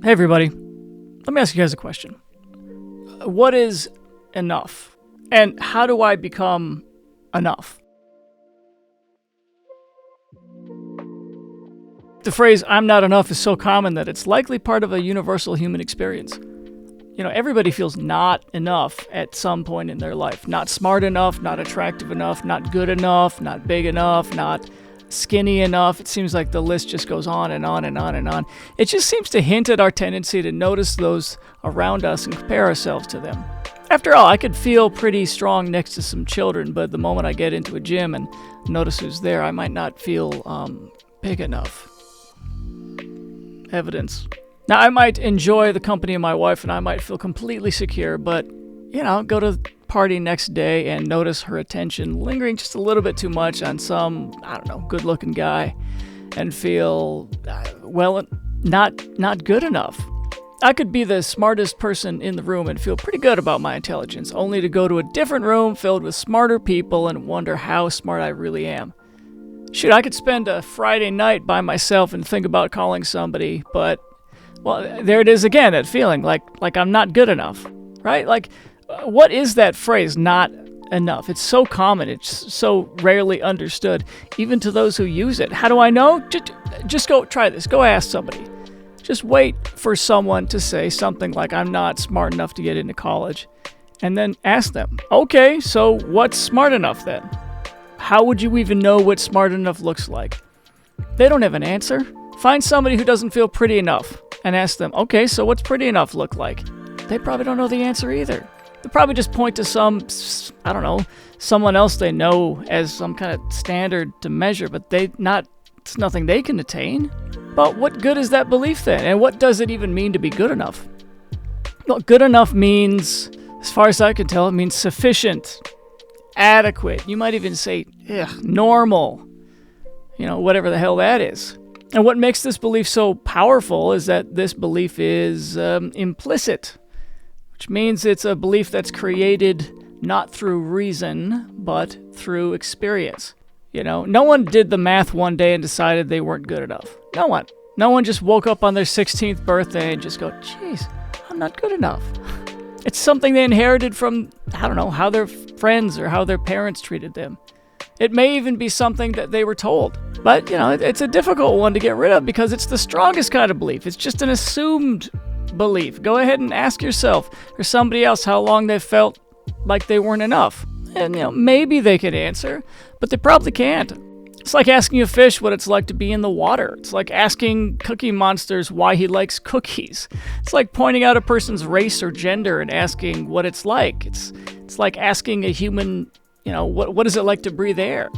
Hey everybody, let me ask you guys a question. What is enough? And how do I become enough? The phrase, I'm not enough, is so common that it's likely part of a universal human experience. Everybody feels not enough at some point in their life. Not smart enough, not attractive enough, not good enough, not big enough, not skinny enough. It seems like the list just goes on and on and on and on. It just seems to hint at our tendency to notice those around us and compare ourselves to them. After all, I could feel pretty strong next to some children, but the moment I get into a gym and notice who's there, I might not feel big enough. Evidence. Now, I might enjoy the company of my wife and I might feel completely secure, but, go to the party next day and notice her attention lingering just a little bit too much on some, good-looking guy and feel, not good enough. I could be the smartest person in the room and feel pretty good about my intelligence, only to go to a different room filled with smarter people and wonder how smart I really am. Shoot, I could spend a Friday night by myself and think about calling somebody, but there it is again, that feeling like I'm not good enough, right? What is that phrase, not enough? It's so common. It's so rarely understood, even to those who use it. How do I know? Just go try this. Go ask somebody. Just wait for someone to say something like, I'm not smart enough to get into college. And then ask them, okay, so what's smart enough then? How would you even know what smart enough looks like? They don't have an answer. Find somebody who doesn't feel pretty enough and ask them, okay, so what's pretty enough look like? They probably don't know the answer either. They'll probably just point to someone else they know as some kind of standard to measure, but it's nothing they can attain. But what good is that belief then? And what does it even mean to be good enough? Well, good enough means, as far as I can tell, it means sufficient, adequate. You might even say, normal. Whatever the hell that is. And what makes this belief so powerful is that this belief is implicit, which means it's a belief that's created not through reason, but through experience. No one did the math one day and decided they weren't good enough. No one. No one just woke up on their 16th birthday and just go, geez, I'm not good enough. It's something they inherited from, how their friends or how their parents treated them. It may even be something that they were told. But, it's a difficult one to get rid of because it's the strongest kind of belief. It's just an assumed belief. Go ahead and ask yourself or somebody else how long they felt like they weren't enough. And, maybe they could answer, but they probably can't. It's like asking a fish what it's like to be in the water. It's like asking Cookie Monsters why he likes cookies. It's like pointing out a person's race or gender and asking what it's like. It's like asking a human, what is it like to breathe air?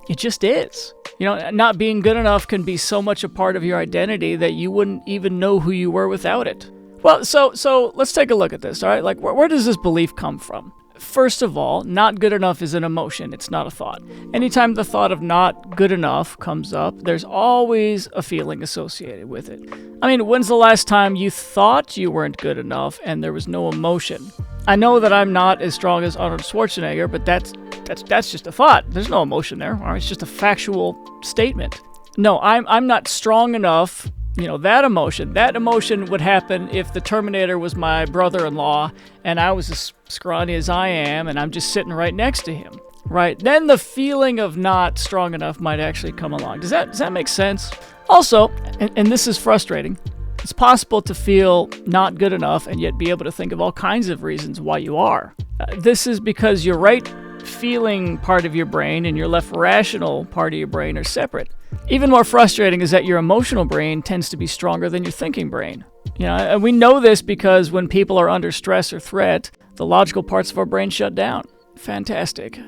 It just is. Not being good enough can be so much a part of your identity that you wouldn't even know who you were without it. Well, so let's take a look at this, all right? Where does this belief come from? First of all, not good enough is an emotion. It's not a thought. Anytime the thought of not good enough comes up, there's always a feeling associated with it. When's the last time you thought you weren't good enough and there was no emotion? I know that I'm not as strong as Arnold Schwarzenegger, but that's just a thought. There's no emotion there. All right? It's just a factual statement. No, I'm not strong enough. That emotion would happen if the Terminator was my brother-in-law and I was as scrawny as I am and I'm just sitting right next to him, right? Then the feeling of not strong enough might actually come along. Does that make sense? Also, and this is frustrating, it's possible to feel not good enough and yet be able to think of all kinds of reasons why you are. This is because your right feeling part of your brain and your left rational part of your brain are separate. Even more frustrating is that your emotional brain tends to be stronger than your thinking brain. And we know this because when people are under stress or threat, the logical parts of our brain shut down. Fantastic.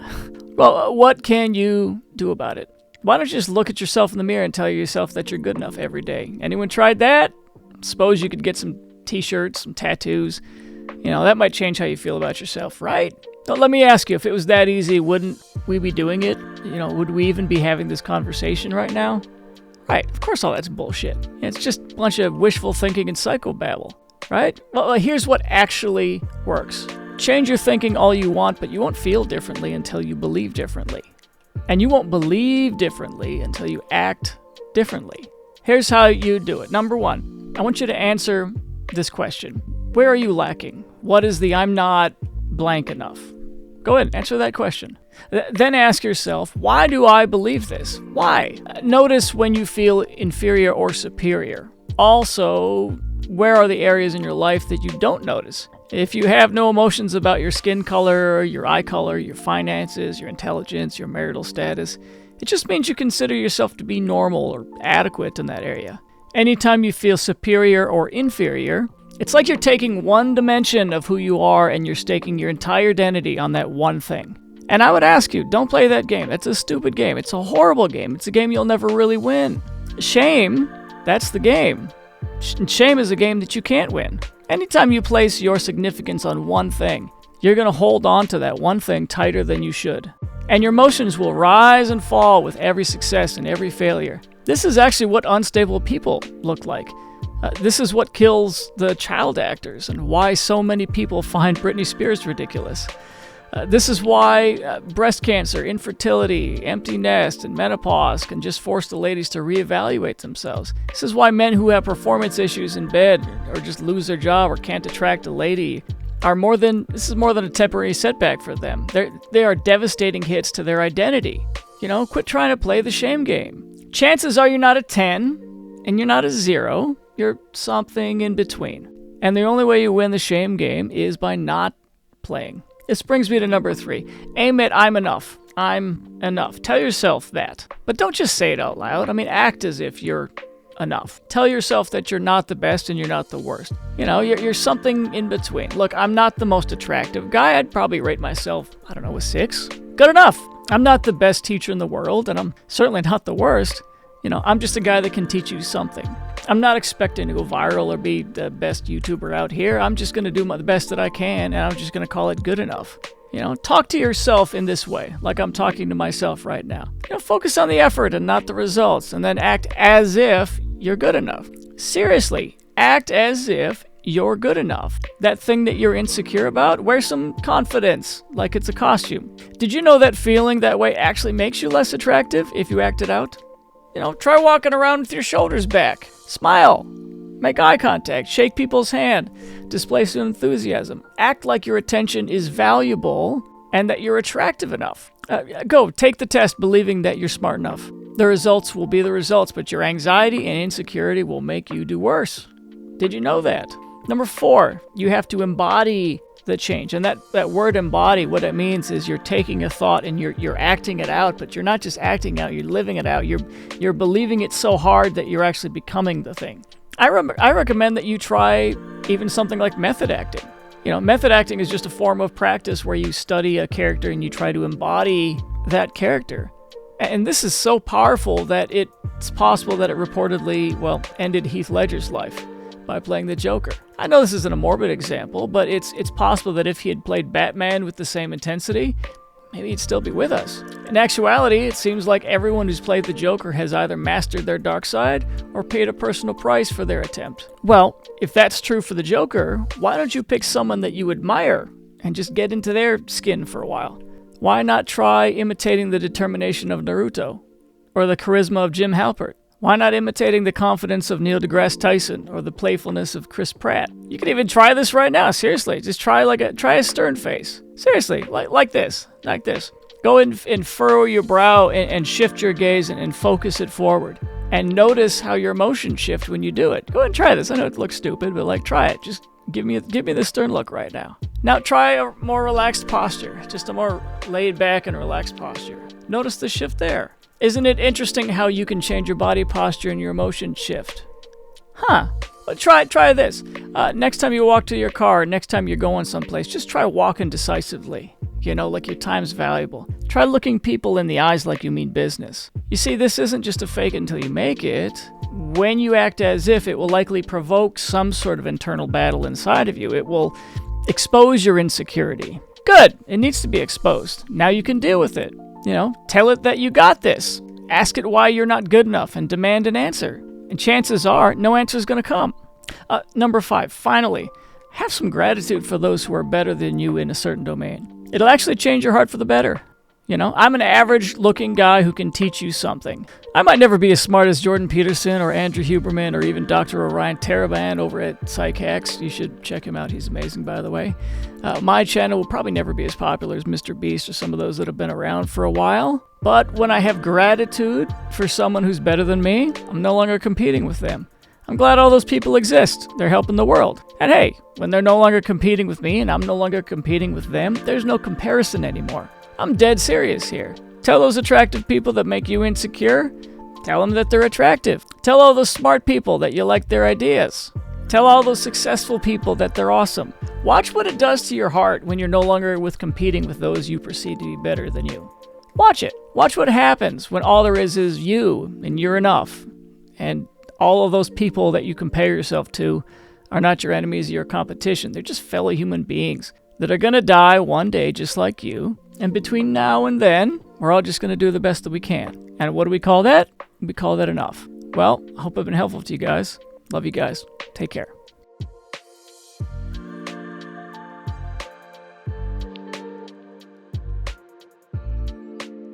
Well, what can you do about it? Why don't you just look at yourself in the mirror and tell yourself that you're good enough every day? Anyone tried that? Suppose you could get some t-shirts, some tattoos. That might change how you feel about yourself, right? But let me ask you, if it was that easy, wouldn't we be doing it? Would we even be having this conversation right now? Right, of course all that's bullshit. It's just a bunch of wishful thinking and psychobabble, right? Well, here's what actually works. Change your thinking all you want, but you won't feel differently until you believe differently. And you won't believe differently until you act differently. Here's how you do it. Number one, I want you to answer this question. Where are you lacking? What is the I'm not blank enough? Go ahead, answer that question. Then ask yourself, why do I believe this? Why? Notice when you feel inferior or superior. Also, where are the areas in your life that you don't notice? If you have no emotions about your skin color, your eye color, your finances, your intelligence, your marital status, it just means you consider yourself to be normal or adequate in that area. Anytime you feel superior or inferior, it's like you're taking one dimension of who you are and you're staking your entire identity on that one thing. And I would ask you, don't play that game. It's a stupid game. It's a horrible game. It's a game you'll never really win. Shame, that's the game. Shame is a game that you can't win. Anytime you place your significance on one thing, you're going to hold on to that one thing tighter than you should. And your emotions will rise and fall with every success and every failure. This is actually what unstable people look like. This is what kills the child actors and why so many people find Britney Spears ridiculous. This is why breast cancer, infertility, empty nest, and menopause can just force the ladies to reevaluate themselves. This is why men who have performance issues in bed or just lose their job or can't attract a lady this is more than a temporary setback for them. They are devastating hits to their identity. Quit trying to play the shame game. Chances are you're not a 10 and you're not a 0. You're something in between. And the only way you win the shame game is by not playing. This brings me to number 3. Aim at I'm enough. I'm enough. Tell yourself that. But don't just say it out loud. Act as if you're enough. Tell yourself that you're not the best and you're not the worst. You're something in between. Look, I'm not the most attractive guy. I'd probably rate myself, a 6. Good enough. I'm not the best teacher in the world, and I'm certainly not the worst. I'm just a guy that can teach you something. I'm not expecting to go viral or be the best YouTuber out here. I'm just going to do the best that I can, and I'm just going to call it good enough. Talk to yourself in this way, like I'm talking to myself right now. Focus on the effort and not the results, and then act as if you're good enough. Seriously, act as if you're good enough. That thing that you're insecure about, wear some confidence, like it's a costume. Did you know that feeling that way actually makes you less attractive if you act it out? Try walking around with your shoulders back. Smile. Make eye contact. Shake people's hand. Display some enthusiasm. Act like your attention is valuable and that you're attractive enough. Go, take the test believing that you're smart enough. The results will be the results, but your anxiety and insecurity will make you do worse. Did you know that? Number 4, you have to embody the change. And that word embody, what it means is you're taking a thought and you're acting it out, but you're not just acting out, you're living it out. You're believing it so hard that you're actually becoming the thing. I recommend that you try even something like method acting. Method acting is just a form of practice where you study a character and you try to embody that character. And this is so powerful that it's possible that it reportedly, ended Heath Ledger's life by playing the Joker. I know this isn't a morbid example, but it's possible that if he had played Batman with the same intensity, maybe he'd still be with us. In actuality, it seems like everyone who's played the Joker has either mastered their dark side or paid a personal price for their attempt. Well, if that's true for the Joker, why don't you pick someone that you admire and just get into their skin for a while? Why not try imitating the determination of Naruto or the charisma of Jim Halpert? Why not imitating the confidence of Neil deGrasse Tyson or the playfulness of Chris Pratt? You can even try this right now. Seriously, just try a stern face. Seriously, like this. Go and furrow your brow and shift your gaze and focus it forward. And notice how your emotions shift when you do it. Go ahead and try this. I know it looks stupid, but try it. Just give me the stern look right now. Now try a more relaxed posture. Just a more laid back and relaxed posture. Notice the shift there. Isn't it interesting how you can change your body posture and your emotions shift? Well, try this. Next time you walk to your car, next time you're going someplace, just try walking decisively. Like your time's valuable. Try looking people in the eyes like you mean business. You see, this isn't just a fake it until you make it. When you act as if, it will likely provoke some sort of internal battle inside of you. It will expose your insecurity. Good. It needs to be exposed. Now you can deal with it. Tell it that you got this. Ask it why you're not good enough and demand an answer. And chances are, no answer is going to come. Number 5, finally, have some gratitude for those who are better than you in a certain domain. It'll actually change your heart for the better. You know, I'm an average-looking guy who can teach you something. I might never be as smart as Jordan Peterson or Andrew Huberman or even Dr. Orion Taraban over at PsychHacks. You should check him out. He's amazing, by the way. My channel will probably never be as popular as Mr. Beast or some of those that have been around for a while. But when I have gratitude for someone who's better than me, I'm no longer competing with them. I'm glad all those people exist. They're helping the world. And hey, when they're no longer competing with me and I'm no longer competing with them, there's no comparison anymore. I'm dead serious here. Tell those attractive people that make you insecure, tell them that they're attractive. Tell all those smart people that you like their ideas. Tell all those successful people that they're awesome. Watch what it does to your heart when you're no longer competing with those you perceive to be better than you. Watch it. Watch what happens when all there is you and you're enough. And all of those people that you compare yourself to are not your enemies or your competition. They're just fellow human beings that are going to die one day just like you. And between now and then, we're all just going to do the best that we can. And what do we call that? We call that enough. Well, I hope I've been helpful to you guys. Love you guys. Take care.